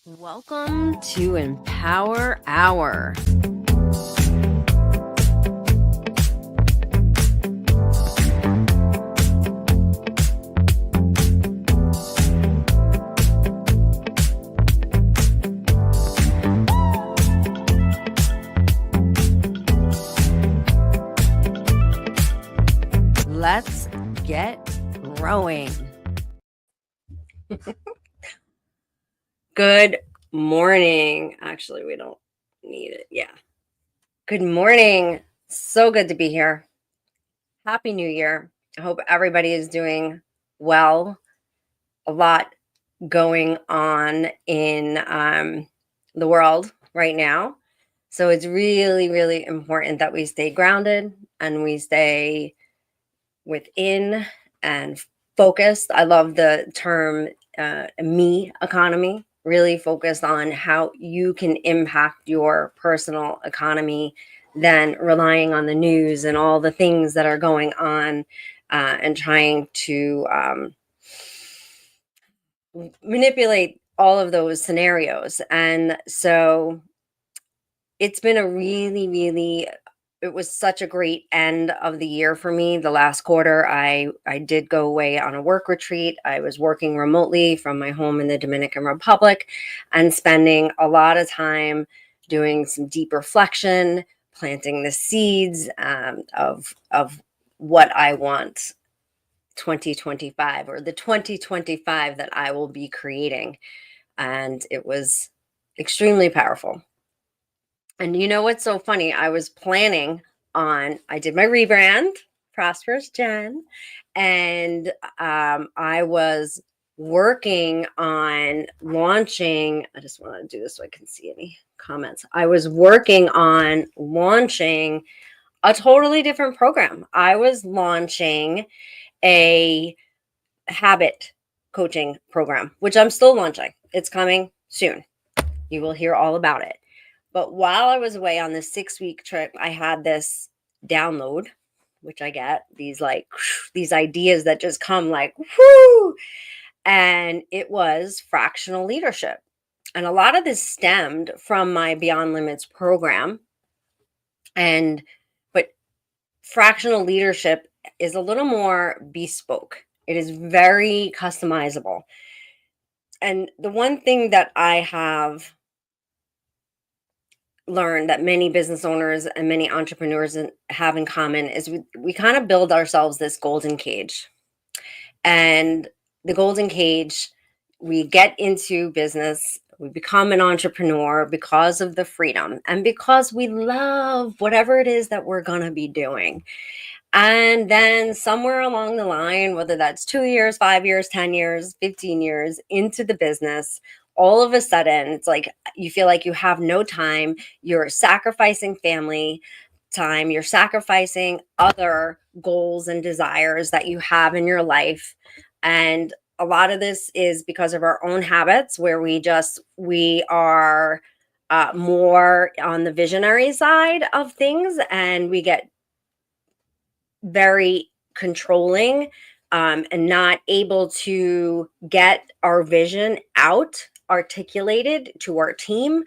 Welcome to Empower Hour. Let's get growing. Good morning. Actually, we don't need it. Yeah. Good morning. So good to be here. Happy New Year. I hope everybody is doing well. A lot going on in the world right now. So it's really, really important that we stay grounded and we stay within and focused. I love the term me economy, really focused on how you can impact your personal economy than relying on the news and all the things that are going on and trying to manipulate all of those scenarios. And so it's been a really, it was such a great end of the year for me. The last quarter, I did go away on a work retreat. I was working remotely from my home in the Dominican Republic and spending a lot of time doing some deep reflection, planting the seeds of what I want 2025, or the 2025 that I will be creating. And it was extremely powerful. And you know what's so funny? I did my rebrand, Prosperous Jen, and I was working on launching. I just want to do this so I can see any comments. I was working on launching a totally different program. I was launching a habit coaching program, which I'm still launching. It's coming soon. You will hear all about it. But while I was away on this 6-week trip, I had this download, which I get these ideas that just come like, whoo. And it was fractional leadership. And a lot of this stemmed from my Beyond Limits program. But fractional leadership is a little more bespoke. It is very customizable. And the one thing that I have learned that many business owners and many entrepreneurs have in common is we kind of build ourselves this golden cage. And the golden cage, we get into business, we become an entrepreneur because of the freedom and because we love whatever it is that we're going to be doing. And then somewhere along the line, whether that's 2 years, 5 years, 10 years, 15 years into the business, all of a sudden, it's like you feel like you have no time. You're sacrificing family time. You're sacrificing other goals and desires that you have in your life. And a lot of this is because of our own habits, where we are more on the visionary side of things, and we get very controlling and not able to get our vision out articulated to our team.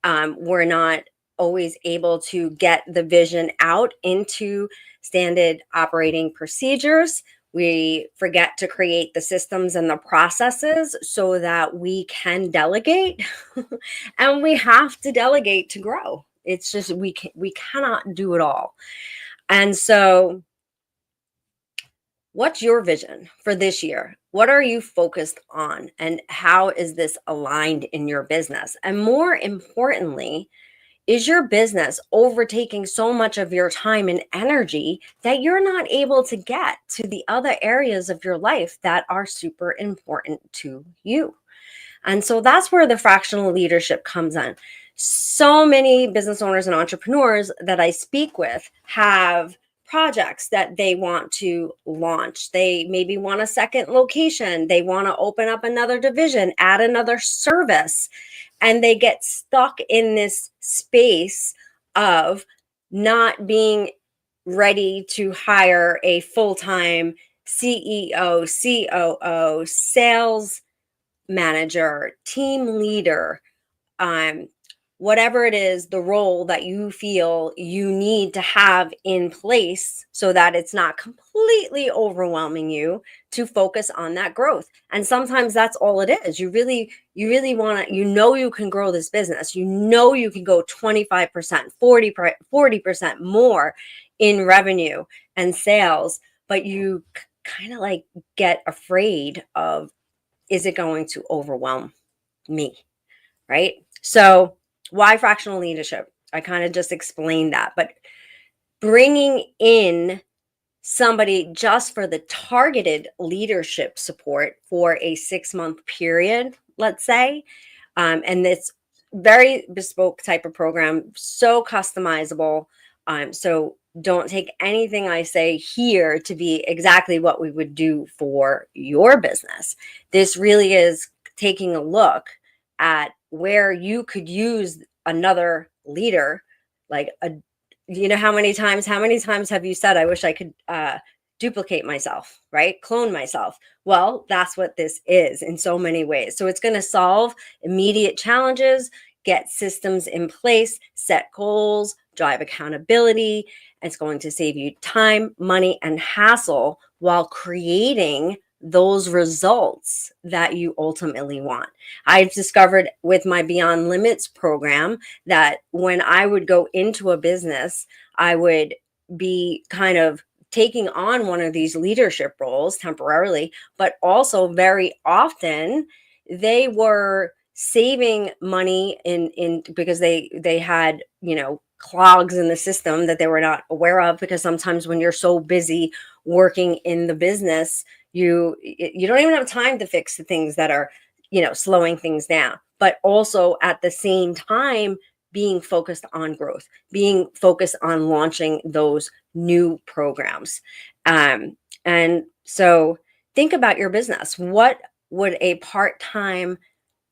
We're not always able to get the vision out into standard operating procedures. We forget to create the systems and the processes so that we can delegate. And we have to delegate to grow. It's just we cannot do it all. And so what's your vision for this year? What are you focused on? And how is this aligned in your business? And more importantly, is your business overtaking so much of your time and energy that you're not able to get to the other areas of your life that are super important to you? And so that's where the fractional leadership comes in. So many business owners and entrepreneurs that I speak with have projects that they want to launch. They maybe want a second location. They want to open up another division, add another service, and they get stuck in this space of not being ready to hire a full-time CEO, COO, sales manager, team leader, um, whatever it is, the role that you feel you need to have in place so that it's not completely overwhelming you, to focus on that growth. And sometimes that's all it is. You really want to, you can grow this business. You can go 25%, 40% more in revenue and sales, but you kind of like get afraid of, is it going to overwhelm me? Right? So, why fractional leadership? I kind of just explained that, but bringing in somebody just for the targeted leadership support for a 6-month period, let's say, and it's very bespoke type of program, so customizable. So don't take anything I say here to be exactly what we would do for your business. This really is taking a look at where you could use another leader, like a, how many times have you said, I wish I could duplicate myself, right? Clone myself. Well, that's what this is in so many ways. So it's going to solve immediate challenges, get systems in place, set goals, drive accountability. And it's going to save you time, money, and hassle while creating those results that you ultimately want. I've discovered with my Beyond Limits program that when I would go into a business, I would be kind of taking on one of these leadership roles temporarily, but also very often they were saving money in because they had, clogs in the system that they were not aware of, because sometimes when you're so busy working in the business, you don't even have time to fix the things that are, slowing things down, but also at the same time being focused on growth, being focused on launching those new programs. And so think about your business. What would a part-time,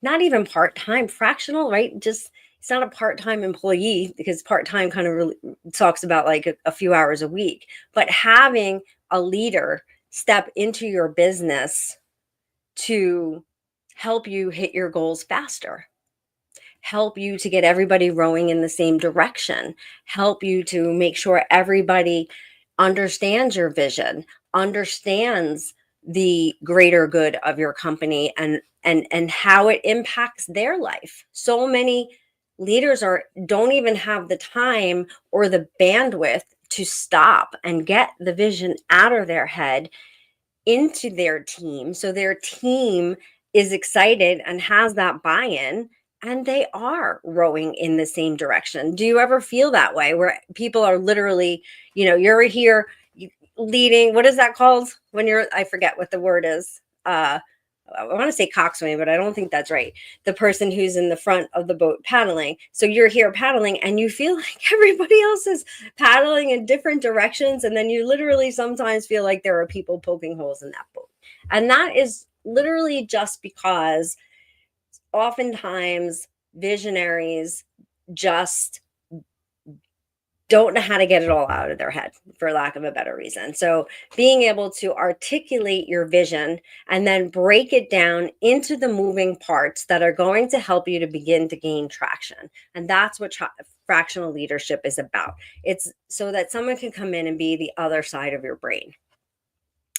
not even part-time, fractional, right? Just, it's not a part-time employee, because part-time kind of really talks about like a few hours a week, but having a leader step into your business to help you hit your goals faster, help you to get everybody rowing in the same direction, help you to make sure everybody understands your vision, understands the greater good of your company, and how it impacts their life. So many leaders don't even have the time or the bandwidth to stop and get the vision out of their head into their team, so their team is excited and has that buy-in, and they are rowing in the same direction. Do you ever feel that way, where people are literally, you're here leading, what is that called when you're, I forget what the word is, I want to say coxswain, but I don't think that's right. The person who's in the front of the boat paddling. So you're here paddling and you feel like everybody else is paddling in different directions. And then you literally sometimes feel like there are people poking holes in that boat. And that is literally just because oftentimes visionaries just don't know how to get it all out of their head, for lack of a better reason. So being able to articulate your vision and then break it down into the moving parts that are going to help you to begin to gain traction. And that's what fractional leadership is about. It's so that someone can come in and be the other side of your brain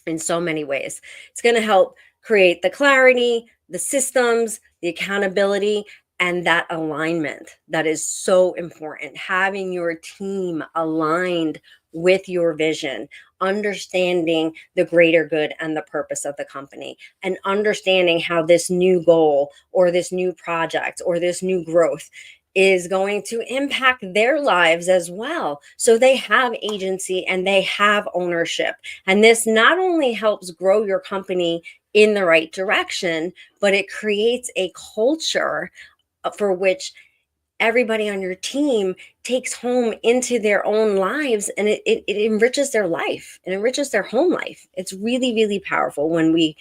in so many ways. It's going to help create the clarity, the systems, the accountability, and that alignment that is so important. Having your team aligned with your vision, understanding the greater good and the purpose of the company, and understanding how this new goal or this new project or this new growth is going to impact their lives as well. So they have agency and they have ownership. And this not only helps grow your company in the right direction, but it creates a culture for which everybody on your team takes home into their own lives, and it enriches their life. It enriches their home life. It's really, really powerful when we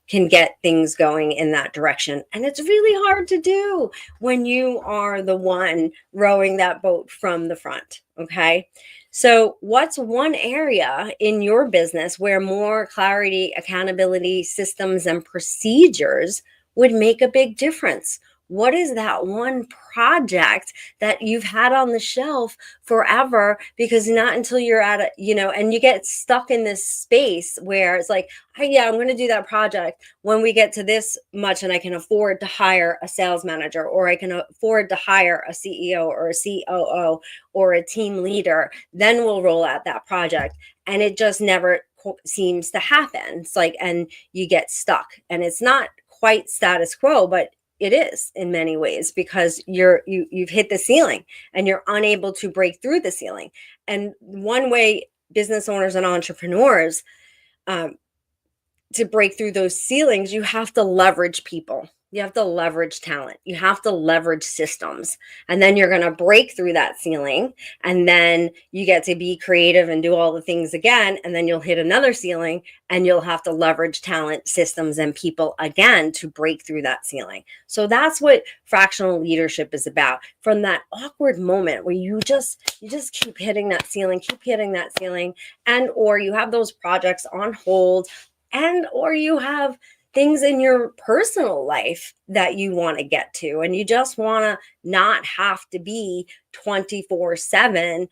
can get things going in that direction. And it's really hard to do when you are the one rowing that boat from the front. Okay. So what's one area in your business where more clarity, accountability, systems, and procedures would make a big difference? What is that one project that you've had on the shelf forever? Because not until you're at a, and you get stuck in this space where it's like, oh, yeah, I'm going to do that project when we get to this much and I can afford to hire a sales manager, or I can afford to hire a CEO or a COO or a team leader. Then we'll roll out that project. And it just never seems to happen. It's like, and you get stuck, and it's not quite status quo, but it is in many ways, because you've hit the ceiling and you're unable to break through the ceiling. And one way business owners and entrepreneurs to break through those ceilings, you have to leverage people. You have to leverage talent. You have to leverage systems. And then you're going to break through that ceiling. And then you get to be creative and do all the things again. And then you'll hit another ceiling and you'll have to leverage talent, systems, and people again to break through that ceiling. So that's what fractional leadership is about. From that awkward moment where you just keep hitting that ceiling, and or you have those projects on hold, and or you have things in your personal life that you want to get to, and you just want to not have to be 24/7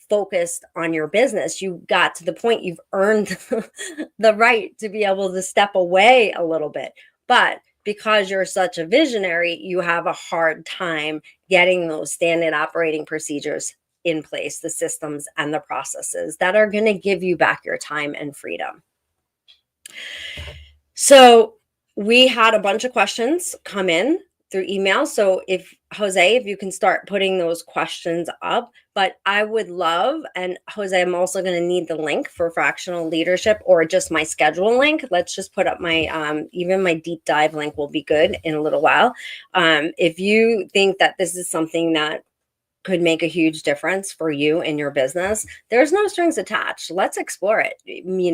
focused on your business. You got to the point you've earned the right to be able to step away a little bit. But because you're such a visionary, you have a hard time getting those standard operating procedures in place, the systems and the processes that are going to give you back your time and freedom. So we had a bunch of questions come in through email. So if you can start putting those questions up, but I would love, and Jose, I'm also going to need the link for fractional leadership, or just my schedule link. Let's just put up my, even my deep dive link will be good in a little while. If you think that this is something that could make a huge difference for you in your business, there's no strings attached. Let's explore it. We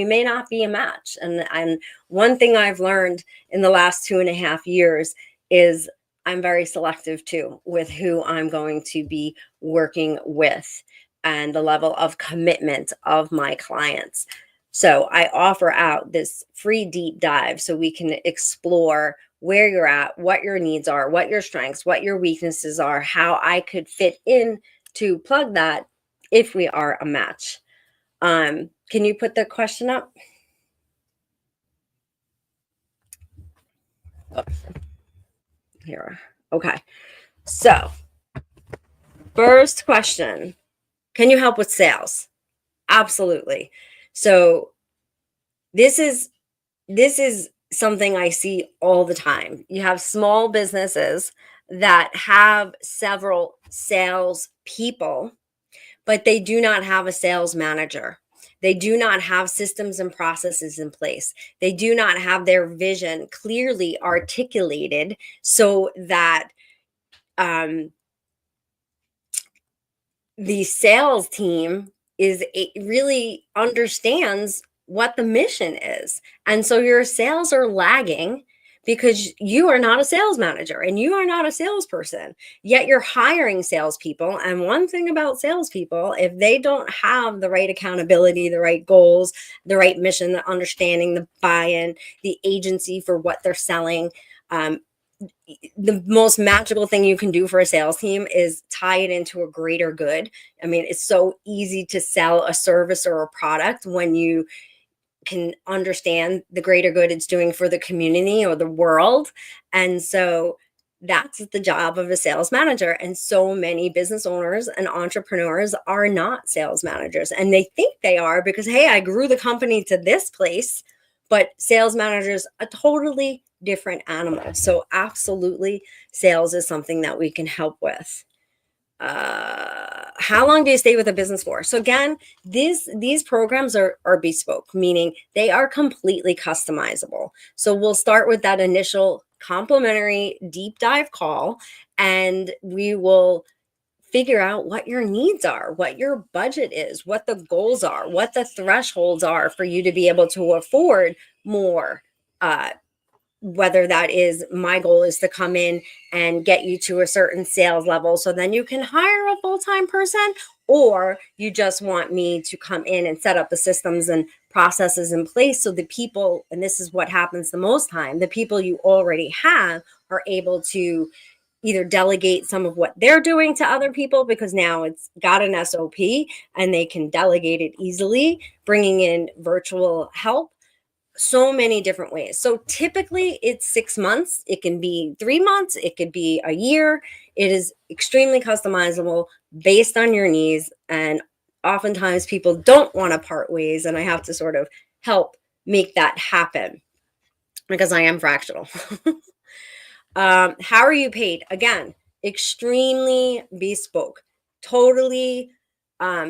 may not be a match. And one thing I've learned in the last 2.5 years is I'm very selective too with who I'm going to be working with and the level of commitment of my clients. So I offer out this free deep dive so we can explore where you're at, what your needs are, what your strengths, what your weaknesses are, how I could fit in to plug that if we are a match. Can you put the question up? Oh, here. Okay. So, first question, can you help with sales? Absolutely. So this is something I see all the time. You have small businesses that have several sales people, but they do not have a sales manager. They do not have systems and processes in place. They do not have their vision clearly articulated so that the sales team really understands what the mission is. And so your sales are lagging because you are not a sales manager and you are not a salesperson, yet you're hiring salespeople. And one thing about salespeople, if they don't have the right accountability, the right goals, the right mission, the understanding, the buy-in, the agency for what they're selling, the most magical thing you can do for a sales team is tie it into a greater good. I mean, it's so easy to sell a service or a product when you can understand the greater good it's doing for the community or the world. And so that's the job of a sales manager. And so many business owners and entrepreneurs are not sales managers. And they think they are because, hey, I grew the company to this place. But sales managers, a totally different animal. So absolutely, sales is something that we can help with. How long do you stay with a business for? So again, these programs are bespoke, meaning they are completely customizable. So we'll start with that initial complimentary deep dive call, and we will figure out what your needs are, what your budget is, what the goals are, what the thresholds are for you to be able to afford more whether that is, my goal is to come in and get you to a certain sales level so then you can hire a full-time person, or you just want me to come in and set up the systems and processes in place so the people, and this is what happens the most time, the people you already have are able to either delegate some of what they're doing to other people because now it's got an SOP and they can delegate it easily, bringing in virtual help, so many different ways. So typically it's 6 months. It can be 3 months. It could be a year. It is extremely customizable based on your needs. And oftentimes people don't want to part ways. And I have to sort of help make that happen because I am fractional. How are you paid? Again, extremely bespoke. Totally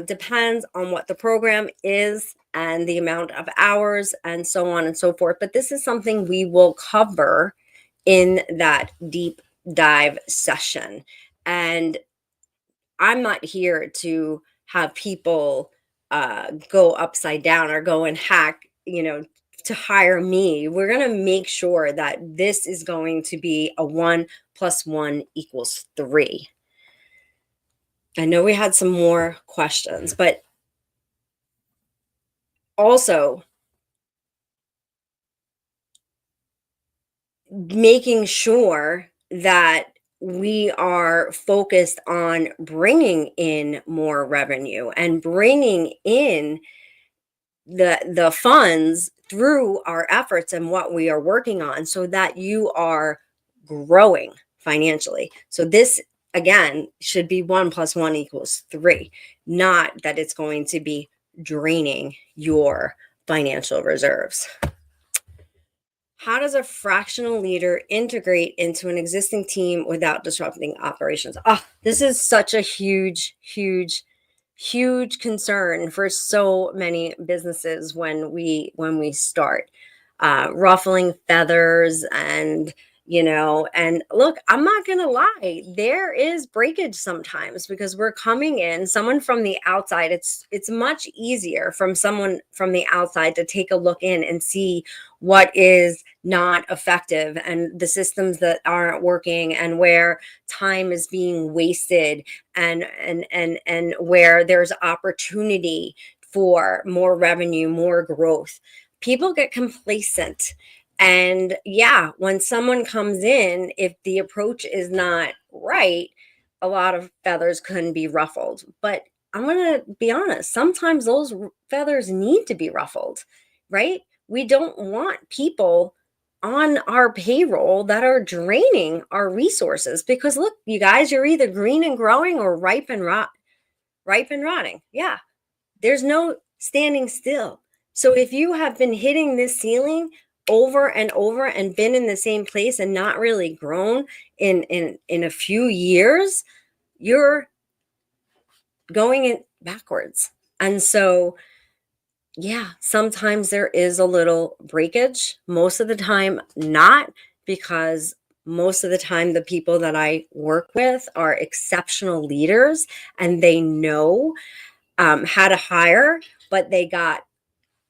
depends on what the program is and the amount of hours and so on and so forth. But this is something we will cover in that deep dive session. And I'm not here to have people go upside down or go and hack, to hire me. We're going to make sure that this is going to be a 1 + 1 = 3. I know we had some more questions, but also making sure that we are focused on bringing in more revenue and bringing in the funds through our efforts and what we are working on so that you are growing financially. So this again should be 1 + 1 = 3, not that it's going to be draining your financial reserves. How does a fractional leader integrate into an existing team without disrupting operations? Oh, this is such a huge, huge, huge concern for so many businesses when we start ruffling feathers and look, I'm not gonna lie, there is breakage sometimes because we're coming in, someone from the outside. It's much easier from someone from the outside to take a look in and see what is not effective and the systems that aren't working and where time is being wasted and where there's opportunity for more revenue, more growth. People get complacent. And yeah, when someone comes in, if the approach is not right, a lot of feathers can be ruffled. But I'm going to be honest, sometimes those feathers need to be ruffled, right? We don't want people on our payroll that are draining our resources because look, you guys, you're either green and growing or ripe and rotting. Yeah. There's no standing still. So if you have been hitting this ceiling over and over and been in the same place and not really grown in a few years, you're going in backwards. And so yeah, sometimes there is a little breakage. Most of the time, not, because most of the time the people that I work with are exceptional leaders and they know how to hire, but they got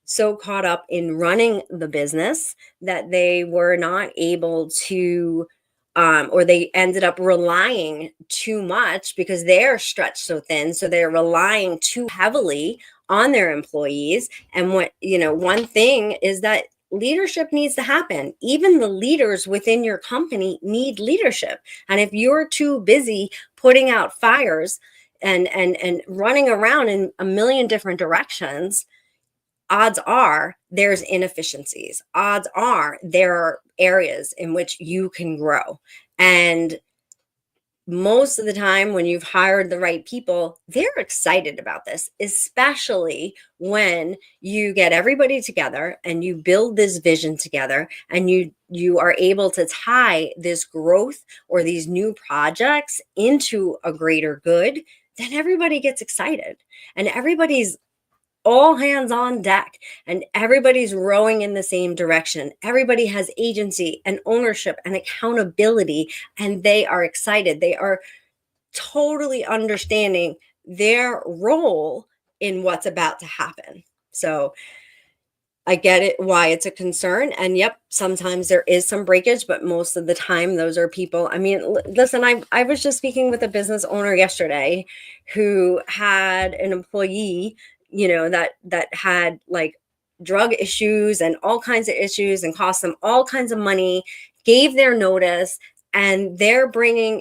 so caught up in running the business that they were not able to, or they ended up relying too much because they're stretched so thin. So they're relying too heavily on their employees. And one thing is that leadership needs to happen. Even the leaders within your company need leadership. And if you're too busy putting out fires and running around in a million different directions, odds are there's inefficiencies. Odds are there are areas in which you can grow. And most of the time when you've hired the right people, they're excited about this, especially when you get everybody together and you build this vision together and you are able to tie this growth or these new projects into a greater good. Then everybody gets excited and everybody's all hands on deck and everybody's rowing in the same direction. Everybody has agency and ownership and accountability, and they are excited. They are totally understanding their role in what's about to happen. So I get it why it's a concern. And yep, sometimes there is some breakage, but most of the time those are people. I mean, listen, I was just speaking with a business owner yesterday who had an employee, that had like drug issues and all kinds of issues and cost them all kinds of money, gave their notice, and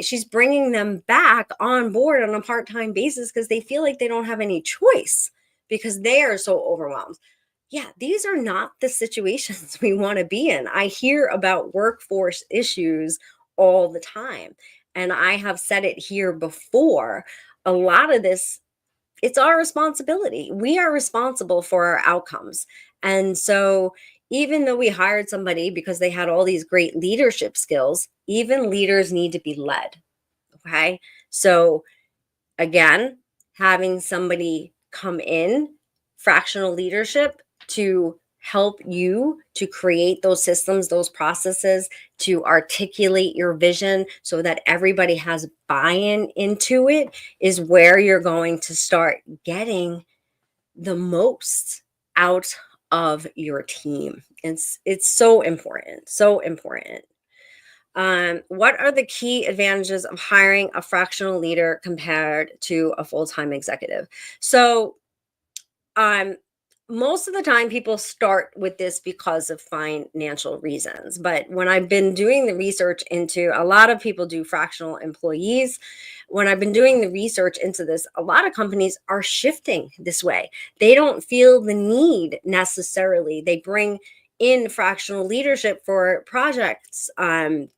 she's bringing them back on board on a part-time basis because they feel like they don't have any choice because they are so overwhelmed. Yeah, these are not the situations we want to be in. I hear about workforce issues all the time. And I have said it here before. A lot of this, it's our responsibility. We are responsible for our outcomes. And so, even though we hired somebody because they had all these great leadership skills, even leaders need to be led. Okay. So, again, having somebody come in, fractional leadership, to help you to create those systems, those processes, to articulate your vision so that everybody has buy-in into it, is where you're going to start getting the most out of your team. It's so important, so important. What are the key advantages of hiring a fractional leader compared to a full-time executive? So, um, most of the time people start with this because of financial reasons. But when I've been doing the research into, a lot of people do fractional employees. When I've been doing the research into this, a lot of companies are shifting this way. They don't feel the need necessarily. They bring in fractional leadership for projects, and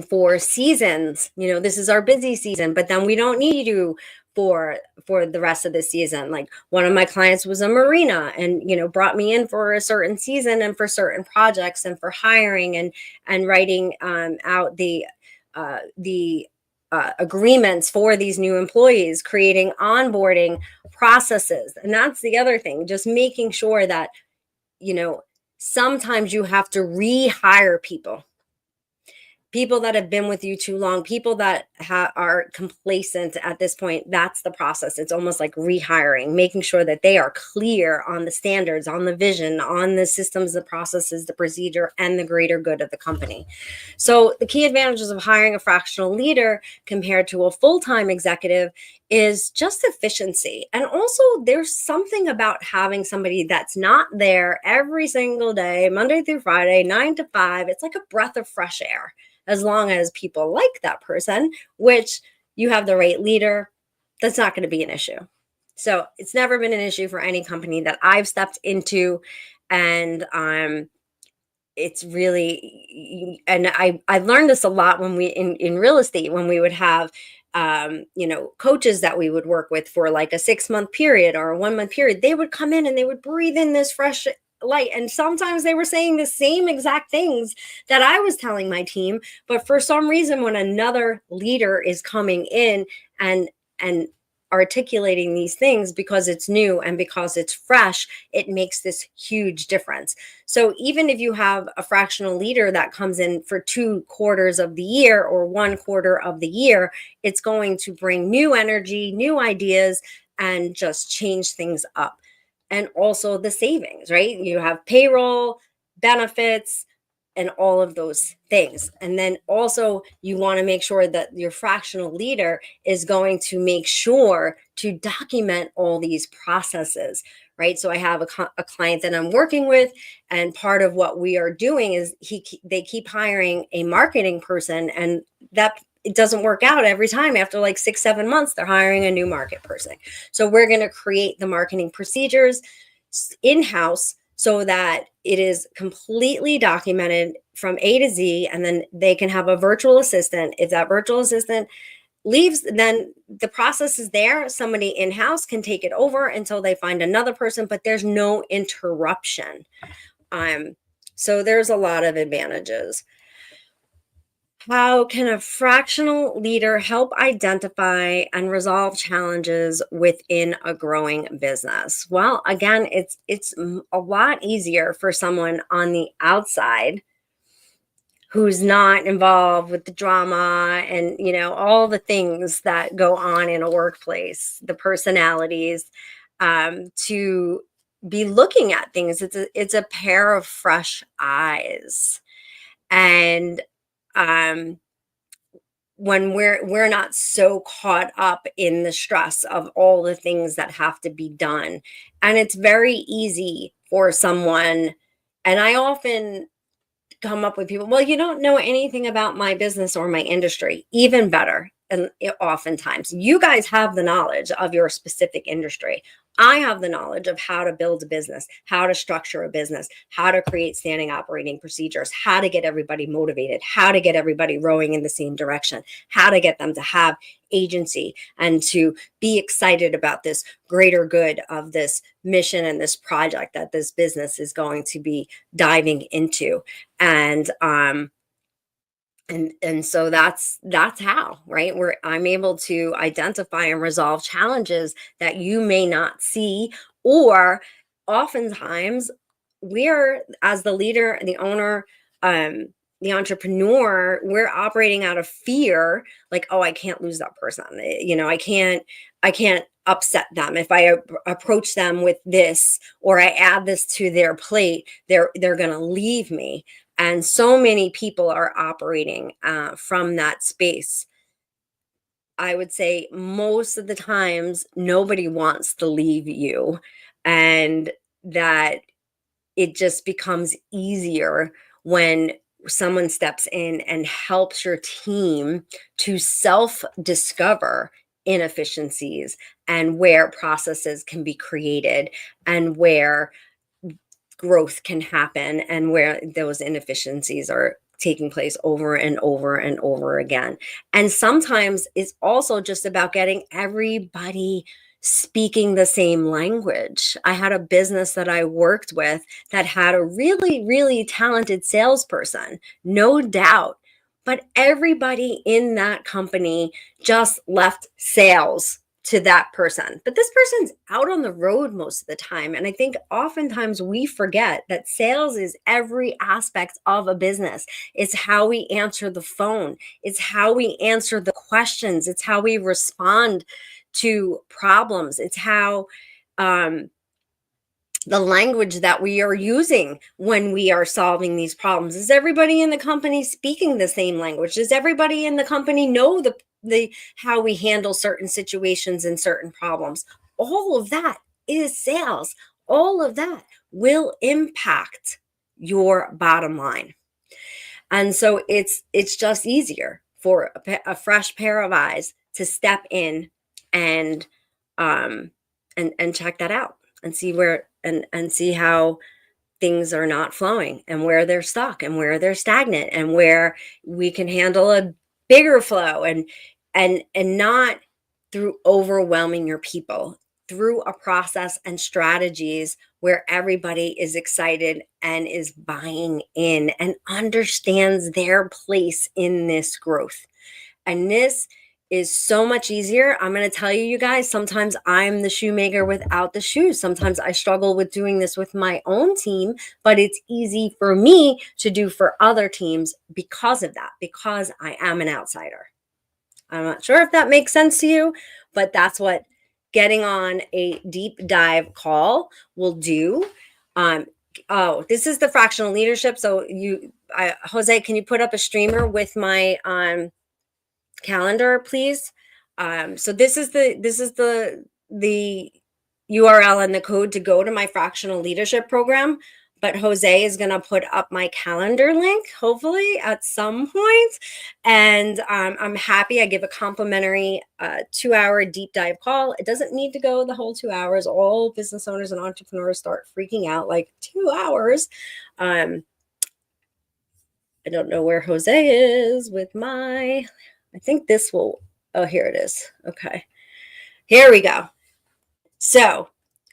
for seasons. This is our busy season, but then we don't need you for the rest of the season. Like, one of my clients was a marina, and brought me in for a certain season and for certain projects and for hiring and writing out the agreements for these new employees, creating onboarding processes. And that's the other thing, just making sure that sometimes you have to rehire people that have been with you too long, people that are complacent at this point. That's the process. It's almost like rehiring, making sure that they are clear on the standards, on the vision, on the systems, the processes, the procedure, and the greater good of the company. So the key advantages of hiring a fractional leader compared to a full-time executive is just efficiency. And also, there's something about having somebody that's not there every single day, Monday through Friday, 9 to 5. It's like a breath of fresh air, as long as people like that person, which you have the right leader. That's not going to be an issue. So it's never been an issue for any company that I've stepped into. And it's really, and I learned this a lot when we in real estate, when we would have coaches that we would work with for like a 6-month period or a 1-month period. They would come in and they would breathe in this fresh light, and sometimes they were saying the same exact things that I was telling my team, but for some reason, when another leader is coming in and articulating these things, because it's new and because it's fresh, it makes this huge difference. So even if you have a fractional leader that comes in for 2 quarters of the year or 1 quarter of the year, it's going to bring new energy, new ideas, and just change things up. And also the savings, right? You have payroll, benefits, and all of those things. And then also, you want to make sure that your fractional leader is going to make sure to document all these processes, right? So I have a client that I'm working with, and part of what we are doing is they keep hiring a marketing person, and that it doesn't work out every time. After like 6-7 months, they're hiring a new market person. So we're going to create the marketing procedures in-house so that it is completely documented from A to Z, and then they can have a virtual assistant. If that virtual assistant leaves, then the process is there. Somebody in-house can take it over until they find another person, but there's no interruption. So there's a lot of advantages. How can a fractional leader help identify and resolve challenges within a growing business? Well, again, it's a lot easier for someone on the outside who's not involved with the drama and all the things that go on in a workplace, the personalities, to be looking at things. It's a pair of fresh eyes. And um when we're not so caught up in the stress of all the things that have to be done. And it's very easy for someone, and I often come up with people, well, you don't know anything about my business or my industry. Even better. And oftentimes, you guys have the knowledge of your specific industry. I have the knowledge of how to build a business, how to structure a business, how to create standing operating procedures, how to get everybody motivated, how to get everybody rowing in the same direction, how to get them to have agency and to be excited about this greater good of this mission and this project that this business is going to be diving into. And so that's how, right, where I'm able to identify and resolve challenges that you may not see. Or oftentimes, we're, as the leader, the owner, um the entrepreneur, we're operating out of fear, like, oh, I can't lose that person, I can't upset them. If I approach them with this, or I add this to their plate, they're going to leave me. And so many people are operating from that space. I would say most of the times, nobody wants to leave you. And that it just becomes easier when someone steps in and helps your team to self discover inefficiencies, and where processes can be created, and where growth can happen, and where those inefficiencies are taking place over and over and over again. And sometimes it's also just about getting everybody speaking the same language. I had a business that I worked with that had a really, really talented salesperson, no doubt. But everybody in that company just left sales to that person. But this person's out on the road most of the time. And I think oftentimes we forget that sales is every aspect of a business. It's how we answer the phone, it's how we answer the questions, it's how we respond to problems, it's how the language that we are using when we are solving these problems. Is everybody in the company speaking the same language? Does everybody in the company know the how we handle certain situations and certain problems? All of that is sales. All of that will impact your bottom line. And so it's just easier for a fresh pair of eyes to step in and um and check that out, and see where, and see how things are not flowing, and where they're stuck, and where they're stagnant, and where we can handle a bigger flow, and not through overwhelming your people, through a process and strategies where everybody is excited and is buying in and understands their place in this growth. And this is so much easier. I'm going to tell you, you guys, sometimes I'm the shoemaker without the shoes. Sometimes I struggle with doing this with my own team, but it's easy for me to do for other teams because of that, because I am an outsider. I'm not sure if that makes sense to you, but that's what getting on a deep dive call will do. Oh, this is the fractional leadership. So Jose, can you put up a streamer with my calendar, please? So this is the URL and the code to go to my fractional leadership program. But Jose is going to put up my calendar link, hopefully at some point. And I'm happy. I give a complimentary 2-hour deep dive call. It doesn't need to go the whole 2 hours. All business owners and entrepreneurs start freaking out, like 2 hours. I don't know where Jose is with my, I think this will, oh, here it is. Okay, here we go. So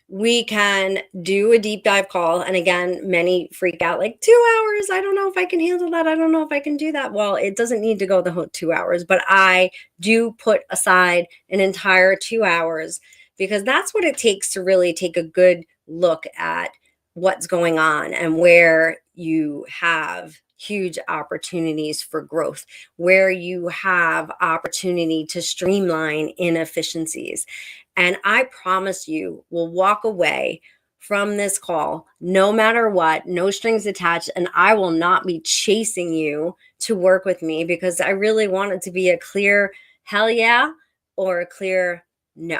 we can do a deep dive call. And again, many freak out, like 2 hours. I don't know if I can handle that. I don't know if I can do that. Well, it doesn't need to go the whole 2 hours, but I do put aside an entire 2 hours, because that's what it takes to really take a good look at what's going on and where you have huge opportunities for growth, where you have opportunity to streamline inefficiencies. And I promise you will walk away from this call, no matter what, no strings attached, and I will not be chasing you to work with me because I really want it to be a clear hell yeah or a clear no.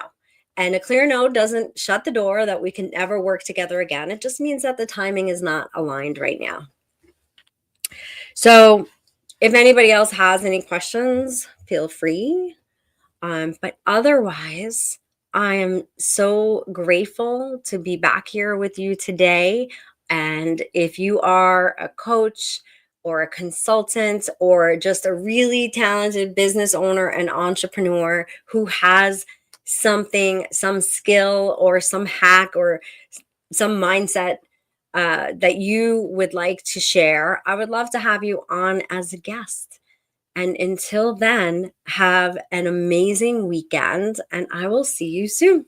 And a clear no doesn't shut the door that we can never work together again. It just means that the timing is not aligned right now. So if anybody else has any questions, feel free. But otherwise, I am so grateful to be back here with you today. And if you are a coach or a consultant or just a really talented business owner and entrepreneur who has something, some skill or some hack or some mindset that you would like to share, I would love to have you on as a guest. And until then, have an amazing weekend, and I will see you soon.